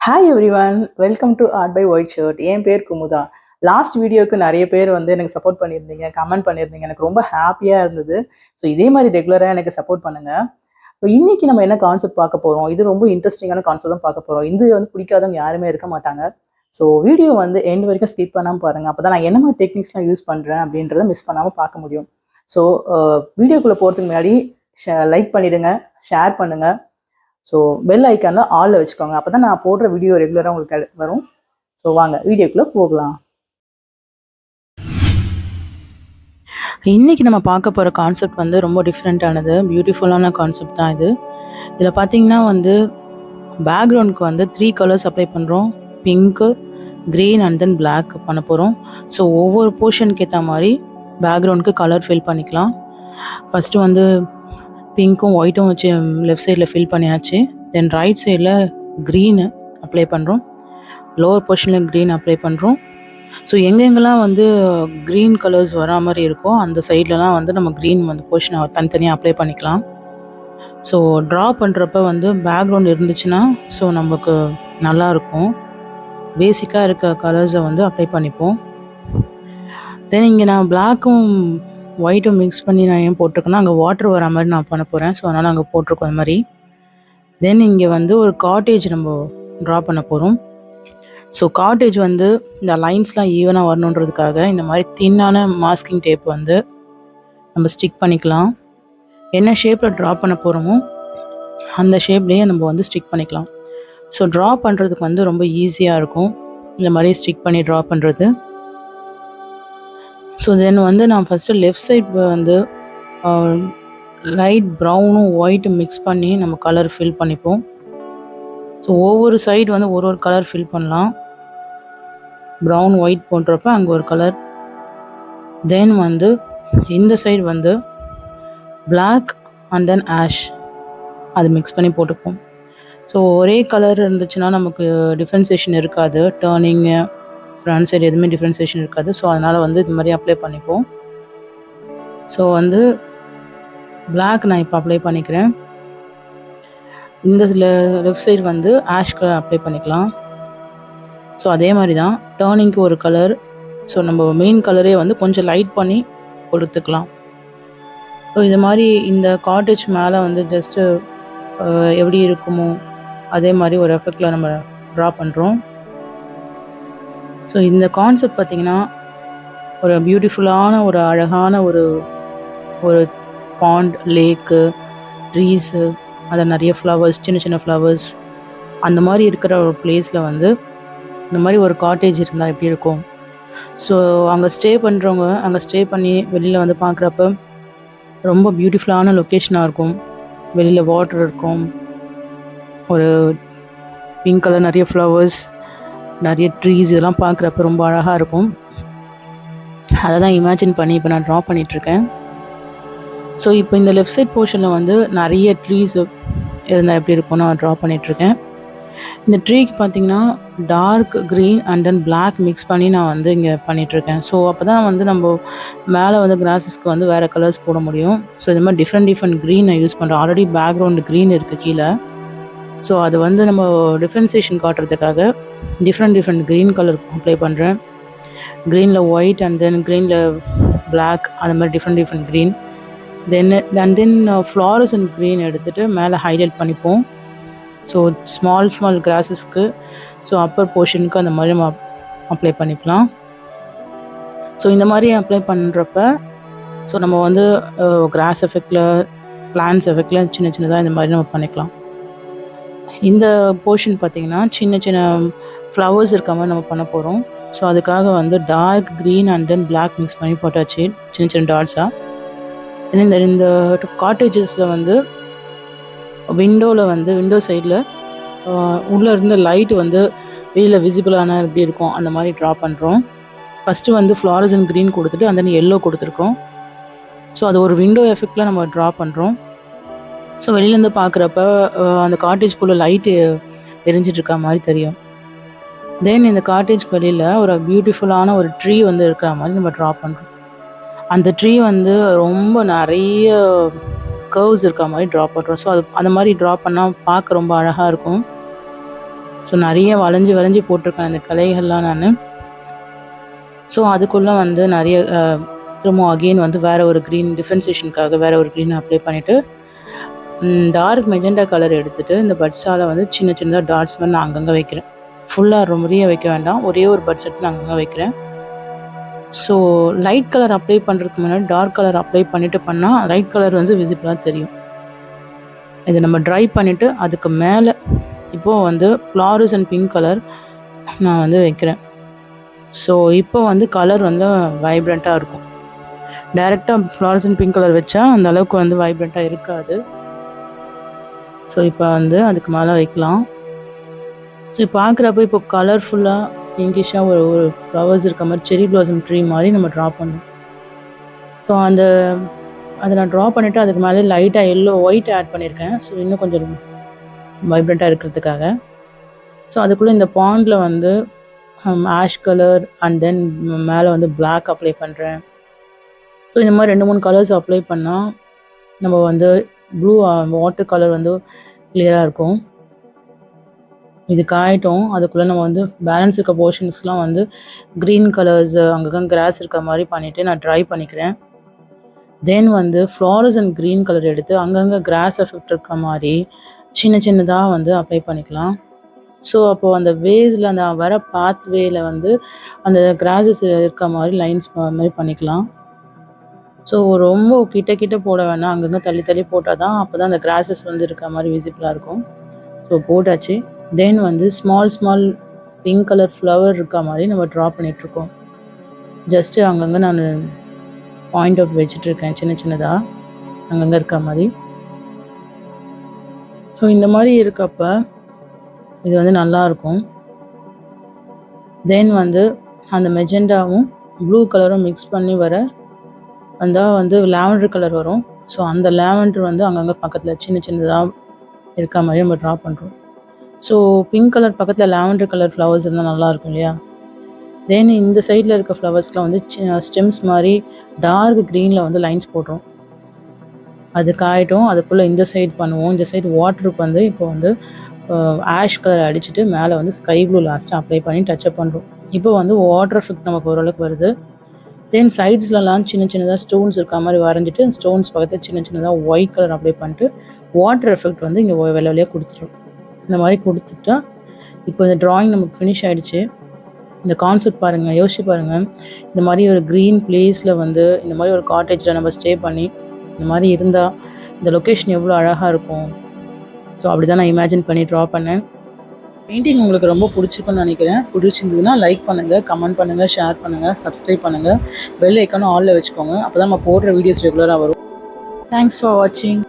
Hi everyone, welcome to art by white shirt. என் பேர் Kumudha. Last வீடியோக்கு நிறைய பேர் வந்து எனக்கு சப்போர்ட் பண்ணியிருந்தீங்க, கமெண்ட் பண்ணியிருந்தீங்க. எனக்கு ரொம்ப ஹாப்பியாக இருந்தது. ஸோ இதே மாதிரி ரெகுலராக எனக்கு சப்போர்ட் பண்ணுங்கள். ஸோ இன்றைக்கி நம்ம என்ன கான்செப்ட் பார்க்க போகிறோம், இது ரொம்ப இன்ட்ரெஸ்டிங்கான கான்செப்ட் தான் பார்க்க போகிறோம். இது வந்து பிடிக்காதவங்க யாருமே இருக்க மாட்டாங்க. ஸோ வீடியோ வந்து எண்ட் வரைக்கும் ஸ்கிப் பண்ணாமல் பாருங்கள். அப்போ தான் நான் என்ன மாதிரி டெக்னிக்ஸ்லாம் யூஸ் பண்ணுறேன் அப்படின்றத மிஸ் பண்ணாமல் பார்க்க முடியும். ஸோ வீடியோக்குள்ளே போகிறதுக்கு முன்னாடி லைக் பண்ணிவிடுங்க, ஷேர் பண்ணுங்கள். ஸோ பெல் ஐக்கானில் ஆலில் வச்சுக்கோங்க. அப்போ தான் நான் போடுற வீடியோ ரெகுலராக உங்களுக்கு வரும். ஸோ வாங்க வீடியோக்குள்ளே போகலாம். இன்றைக்கி நம்ம பார்க்க போகிற கான்செப்ட் வந்து ரொம்ப டிஃப்ரெண்ட்டானது, பியூட்டிஃபுல்லான கான்செப்ட் தான் இது. இதில் பார்த்திங்கன்னா வந்து பேக்ரவுண்டுக்கு வந்து 3 கலர்ஸ் அப்ளை பண்ணுறோம். Pink, green and then black பண்ண போகிறோம். ஸோ ஒவ்வொரு போர்ஷனுக்கு ஏற்ற மாதிரி பேக்ரவுண்டுக்கு கலர் ஃபில் பண்ணிக்கலாம். ஃபஸ்ட்டு வந்து பிங்க்கும் ஒயிட்டும் வச்சு லெஃப்ட் சைடில் ஃபில் பண்ணியாச்சு. தென் ரைட் சைடில் க்ரீனு அப்ளை பண்ணுறோம். லோவர் போர்ஷனில் க்ரீன் அப்ளை பண்ணுறோம். ஸோ எங்கெங்கெல்லாம் வந்து க்ரீன் கலர்ஸ் வரா மாதிரி இருக்கோ அந்த சைட்லலாம் வந்து நம்ம க்ரீன் வந்து போர்ஷனை தனித்தனியாக அப்ளை பண்ணிக்கலாம். ஸோ ட்ரா பண்ணுறப்ப வந்து பேக்ரவுண்ட் இருந்துச்சுன்னா ஸோ நமக்கு நல்லாயிருக்கும். பேசிக்காக இருக்க கலர்ஸை வந்து அப்ளை பண்ணிப்போம். தென் இங்கே நான் பிளாக்கும் ஒயிட்டும் மிக்ஸ் பண்ணி நான் ஏன் போட்டிருக்கேன்னா அங்கே வாட்டர் வர மாதிரி நான் பண்ண போகிறேன். ஸோ அதனால் அங்கே போட்டிருக்கோம் அது மாதிரி. தென் இங்கே வந்து ஒரு காட்டேஜ் நம்ம ட்ரா பண்ண போகிறோம். ஸோ காட்டேஜ் வந்து இந்த லைன்ஸ்லாம் ஈவனாக வரணுன்றதுக்காக இந்த மாதிரி தின்னான மாஸ்கிங் டேப் வந்து நம்ம ஸ்டிக் பண்ணிக்கலாம். என்ன ஷேப்பில் ட்ரா பண்ண போகிறோமோ அந்த ஷேப்லேயே நம்ம வந்து ஸ்டிக் பண்ணிக்கலாம். ஸோ ட்ரா பண்ணுறதுக்கு வந்து ரொம்ப ஈஸியாக இருக்கும் இந்த மாதிரி ஸ்டிக் பண்ணி ட்ரா பண்ணுறது. ஸோ தென் வந்து நான் ஃபஸ்ட்டு லெஃப்ட் சைட் வந்து லைட் ப்ரௌனும் ஒயிட்டும் மிக்ஸ் பண்ணி நம்ம கலர் ஃபில் பண்ணிப்போம். ஸோ ஒவ்வொரு சைடு வந்து ஒரு ஒரு கலர் ஃபில் பண்ணலாம். ப்ரௌன் ஒயிட் போன்றப்ப அங்கே ஒரு கலர். தென் வந்து இந்த சைடு வந்து பிளாக் அண்ட் தென் ஆஷ் அது மிக்ஸ் பண்ணி போட்டுப்போம். ஸோ ஒரே கலர் இருந்துச்சுன்னா நமக்கு டிஃப்ரென்சியேஷன் இருக்காது, டேர்னிங்கு ஃப்ரண்ட் சைடு எதுவுமே டிஃப்ரென்சியேஷன் இருக்காது. ஸோ அதனால் வந்து இது மாதிரி அப்ளை பண்ணிப்போம். ஸோ வந்து பிளாக் நான் இப்போ அப்ளை பண்ணிக்கிறேன். இந்த லெஃப்ட் சைடு வந்து ஆஷ் கலர் அப்ளை பண்ணிக்கலாம். ஸோ அதே மாதிரி தான் டேர்னிங்க்கு ஒரு கலர். ஸோ நம்ம மெயின் கலரே வந்து கொஞ்சம் லைட் பண்ணி கொடுத்துக்கலாம். ஸோ இது மாதிரி இந்த காட்டேஜ் மேலே வந்து ஜஸ்ட்டு எப்படி இருக்குமோ அதே மாதிரி ஒரு எஃபெக்டில் நம்ம ட்ரா பண்ணுறோம். ஸோ இந்த கான்செப்ட் பார்த்திங்கன்னா ஒரு பியூட்டிஃபுல்லான ஒரு அழகான ஒரு ஒரு பாண்ட், லேக்கு, ட்ரீஸு, அதை நிறைய ஃப்ளவர்ஸ், சின்ன சின்ன ஃப்ளவர்ஸ் அந்த மாதிரி இருக்கிற ஒரு பிளேஸில் வந்து இந்த மாதிரி ஒரு காட்டேஜ் இருந்தால் எப்படி இருக்கும். ஸோ அங்கே ஸ்டே பண்ணுறவங்க அங்கே ஸ்டே பண்ணி வெளியில் வந்து பார்க்குறப்ப ரொம்ப பியூட்டிஃபுல்லான லொக்கேஷனாக இருக்கும். வெளியில் வாட்டர் இருக்கும், ஒரு பிங்க் கலர் நிறைய ஃப்ளவர்ஸ், நிறைய ட்ரீஸ், இதெல்லாம் பார்க்குறப்ப ரொம்ப அழகாக இருக்கும். அதை தான் இமேஜின் பண்ணி இப்போ நான் ட்ரா பண்ணிகிட்ருக்கேன். ஸோ இப்போ இந்த லெஃப்ட் சைட் போர்ஷனில் வந்து நிறைய ட்ரீஸ் இருந்தால் எப்படி இருக்கும்னு நான் ட்ரா பண்ணிகிட்ருக்கேன். இந்த ட்ரீக்கு பார்த்திங்கன்னா dark green and then black mix பண்ணி நான் வந்து இங்கே பண்ணிகிட்ருக்கேன். ஸோ அப்போ தான் வந்து நம்ம மேலே வந்து கிராஸஸ்க்கு வந்து வேறு கலர்ஸ் போட முடியும். ஸோ இது மாதிரி டிஃப்ரெண்ட் க்ரீன் நான் யூஸ் பண்ணுறேன். ஆல்ரெடி பேக்ரவுண்டு க்ரீன் இருக்குது கீழே. ஸோ அது வந்து நம்ம டிஃப்ரென்சியேஷன் காட்டுறதுக்காக டிஃப்ரெண்ட் க்ரீன் கலர் அப்ளை பண்ணுறேன். க்ரீனில் ஒயிட் அண்ட் தென் க்ரீனில் பிளாக், அந்த மாதிரி டிஃப்ரெண்ட் க்ரீன். தென் ஃப்ளாரசன்ட் க்ரீன் எடுத்துகிட்டு மேலே ஹைலைட் பண்ணிப்போம். ஸோ ஸ்மால் கிராஸஸ்க்கு, ஸோ அப்பர் போர்ஷனுக்கு அந்த மாதிரி நம்ம அப்ளை பண்ணிக்கலாம். ஸோ இந்த மாதிரி அப்ளை பண்ணுறப்ப ஸோ நம்ம வந்து கிராஸ் எஃபெக்டில், பிளான்ஸ் எஃபெக்டில் சின்னதாக இந்த மாதிரி நம்ம பண்ணிக்கலாம். இந்த போர்ஷன் பார்த்திங்கன்னா சின்ன ஃப்ளவர்ஸ் இருக்க மாதிரி நம்ம பண்ண போகிறோம். ஸோ அதுக்காக வந்து dark green and then black mix பண்ணி போட்டாச்சு சின்ன டாட்ஸாக. இந்த காட்டேஜஸில் வந்து விண்டோ சைடில் உள்ளே இருந்த லைட் வந்து வெளியில் விசிபிளான எப்படி இருக்கும் அந்த மாதிரி ட்ரா பண்ணுறோம். ஃபஸ்ட்டு வந்து ஃப்ளாரசன்ட் க்ரீன் கொடுத்துட்டு அந்த எல்லோ கொடுத்துருக்கோம். ஸோ அது ஒரு விண்டோ எஃபெக்டில் நம்ம ட்ரா பண்ணுறோம். ஸோ வெளியிலேருந்து பார்க்குறப்ப அந்த காட்டேஜ்குள்ளே லைட்டு எரிஞ்சிட்ருக்க மாதிரி தெரியும். தென் இந்த காட்டேஜ்க்கு வெளியில் ஒரு பியூட்டிஃபுல்லான ஒரு ட்ரீ வந்து இருக்கிற மாதிரி நம்ம ட்ரா பண்ணுறோம். அந்த ட்ரீ வந்து ரொம்ப நிறைய கர்வ்ஸ் இருக்க மாதிரி ட்ரா பண்ணுறோம். ஸோ அது அந்த மாதிரி ட்ரா பண்ணால் பார்க்க ரொம்ப அழகாக இருக்கும். ஸோ நிறைய வளைஞ்சி வளைஞ்சி போட்டிருக்கேன் இந்த கலைகள்லாம் நான். ஸோ அதுக்குள்ளே வந்து நிறைய திரும்ப அகெயின் வந்து வேறு ஒரு க்ரீன் டிஃபரன்சியேஷனுக்காக வேறு ஒரு க்ரீன் அப்ளை பண்ணிவிட்டு டார்க் மெஜெண்டா கலர் எடுத்துகிட்டு இந்த பட்ஸால் வந்து சின்ன சின்னதாக டாட்ஸ் மாதிரி நான் அங்கங்கே வைக்கிறேன். ஃபுல்லாக ரொம்பவே வைக்க வேண்டாம், ஒரே ஒரு பட்ஸ் எடுத்து நான் அங்கங்கே வைக்கிறேன். ஸோ லைட் கலர் அப்ளை பண்ணுறதுக்கு முன்னாடி டார்க் கலர் அப்ளை பண்ணிவிட்டு பண்ணால் லைட் கலர் வந்து விசிபிளாக தெரியும். இதை நம்ம ட்ரை பண்ணிவிட்டு அதுக்கு மேலே இப்போது வந்து ஃப்ளாரசன்ட் பிங்க் கலர் நான் வந்து வைக்கிறேன். ஸோ இப்போ வந்து கலர் வந்து வைப்ரண்ட்டாக இருக்கும். டைரெக்டாக ஃப்ளாரசன்ட் பிங்க் கலர் வச்சா அந்த அளவுக்கு வந்து வைப்ரண்ட்டாக இருக்காது. ஸோ இப்போ வந்து அதுக்கு மேலே வைக்கலாம். ஸோ பார்க்குறப்ப இப்போ கலர்ஃபுல்லாக பிங்கிஷாக ஒரு ஃப்ளவர்ஸ் இருக்க மாதிரி செரி பிளாசம் ட்ரீ மாதிரி நம்ம ட்ரா பண்ணோம். ஸோ அதை நான் ட்ரா பண்ணிவிட்டு அதுக்கு மேலே லைட்டாக எல்லோ ஒயிட் ஆட் பண்ணியிருக்கேன். ஸோ இன்னும் கொஞ்சம் வைப்ரண்ட்டாக இருக்கிறதுக்காக. ஸோ அதுக்குள்ளே இந்த பாண்டில் வந்து ஆஷ் கலர் அண்ட் தென் மேலே வந்து பிளாக் அப்ளை பண்ணுறேன். ஸோ இந்த மாதிரி 2-3 கலர்ஸ் அப்ளை பண்ணால் நம்ம வந்து ப்ளூ வாட்டர் கலர் வந்து கிளியராக இருக்கும். இது காயட்டும். அதுக்குள்ளே நம்ம வந்து பேலன்ஸ் இருக்க போர்ஷன்ஸ்லாம் வந்து க்ரீன் கலர்ஸ் அங்கங்கே கிராஸ் இருக்க மாதிரி பண்ணிவிட்டு நான் ட்ரை பண்ணிக்கிறேன். தென் வந்து ஃப்ளாரசன்ட் க்ரீன் கலர் எடுத்து அங்கங்கே கிராஸ் எஃபெக்ட் இருக்க மாதிரி சின்ன சின்னதாக வந்து அப்ளை பண்ணிக்கலாம். ஸோ அப்போது அந்த வேஸில் அந்த வர பாத்வேயில் வந்து அந்த கிராஸஸ் இருக்க மாதிரி லைன்ஸ் மாதிரி பண்ணிக்கலாம். ஸோ ரொம்ப கிட்ட போட வேணாம், அங்கங்கே தள்ளி தள்ளி போட்டால் தான் அப்போ தான் அந்த கிராஸஸ் வந்து இருக்க மாதிரி விசிபிளாக இருக்கும். ஸோ போட்டாச்சு. தென் வந்து ஸ்மால் பிங்க் கலர் ஃப்ளவர் இருக்க மாதிரி நம்ம ட்ரா பண்ணிகிட்ருக்கோம். ஜஸ்ட்டு அங்கங்கே நான் பாயிண்ட் அவுட் வச்சிட்ருக்கேன் சின்ன சின்னதாக அங்கங்கே இருக்க மாதிரி. ஸோ இந்த மாதிரி இருக்கப்ப இது வந்து நல்லாயிருக்கும். தென் வந்து அந்த மெஜெண்டாவும் ப்ளூ கலரும் மிக்ஸ் பண்ணி வர வந்தால் வந்து லாவெண்டர் கலர் வரும். ஸோ அந்த லாவெண்டர் வந்து அங்கங்கே பக்கத்தில் சின்ன சின்னதாக இருக்க மாதிரி நம்ம ட்ரா பண்ணுறோம். ஸோ பிங்க் கலர் பக்கத்தில் லாவெண்டர் கலர் ஃப்ளவர்ஸ் இருந்தால் நல்லாயிருக்கும் இல்லையா? தென் இந்த சைடில் இருக்க ஃப்ளவர்ஸ்லாம் வந்து ஸ்டெம்ஸ் மாதிரி டார்க் க்ரீனில் வந்து லைன்ஸ் போடுறோம். அது காயட்டும். அதுக்குள்ளே இந்த சைடு பண்ணுவோம். இந்த சைடு வாட்டருக்கு வந்து இப்போ வந்து ஆஷ் கலர் அடிச்சுட்டு மேலே வந்து ஸ்கை ப்ளூ லாஸ்ட்டாக அப்ளை பண்ணி டச்சப் பண்ணுறோம். இப்போ வந்து வாட்டர் எஃபெக்ட் நமக்கு ஓரளவுக்கு வருது. தென் சைட்ஸ்லலாம் சின்ன சின்னதாக ஸ்டோன்ஸ் இருக்க மாதிரி வரைஞ்சிட்டு ஸ்டோன்ஸ் பக்கத்தில் சின்ன சின்னதாக ஒயிட் கலர் அப்ளை பண்ணிட்டு வாட்டர் எஃபெக்ட் வந்து இங்கே வெள்ளை வெள்ளையாக கொடுத்துட்டோம். இந்த மாதிரி கொடுத்துட்டா இப்போ இந்த ட்ராயிங் நமக்கு ஃபினிஷ் ஆகிடுச்சு. இந்த கான்செப்ட் பாருங்கள், யோசிச்சு பாருங்கள். இந்த மாதிரி ஒரு க்ரீன் பிளேஸில் வந்து இந்த மாதிரி ஒரு காட்டேஜில் நம்ம ஸ்டே பண்ணி இந்த மாதிரி இருந்தால் இந்த லொக்கேஷன் எவ்வளோ அழகாக இருக்கும். ஸோ அப்படி தான் நான் இமேஜின் பண்ணி ட்ரா பண்ணேன். பெயிண்டிங் உங்களுக்கு ரொம்ப பிடிச்சிருக்குன்னு நினைக்கிறேன். பிடிச்சிருந்ததுன்னா லைக் பண்ணுங்கள், கமெண்ட் பண்ணுங்கள், ஷேர் பண்ணுங்கள், சப்ஸ்கிரைப் பண்ணுங்கள். பெல் ஐக்கானும் ஆலில் வச்சுக்கோங்க. அப்போ தான் நம்ம போடுற வீடியோஸ் ரெகுலராக வரும். தேங்க்ஸ் ஃபார் வாட்சிங்.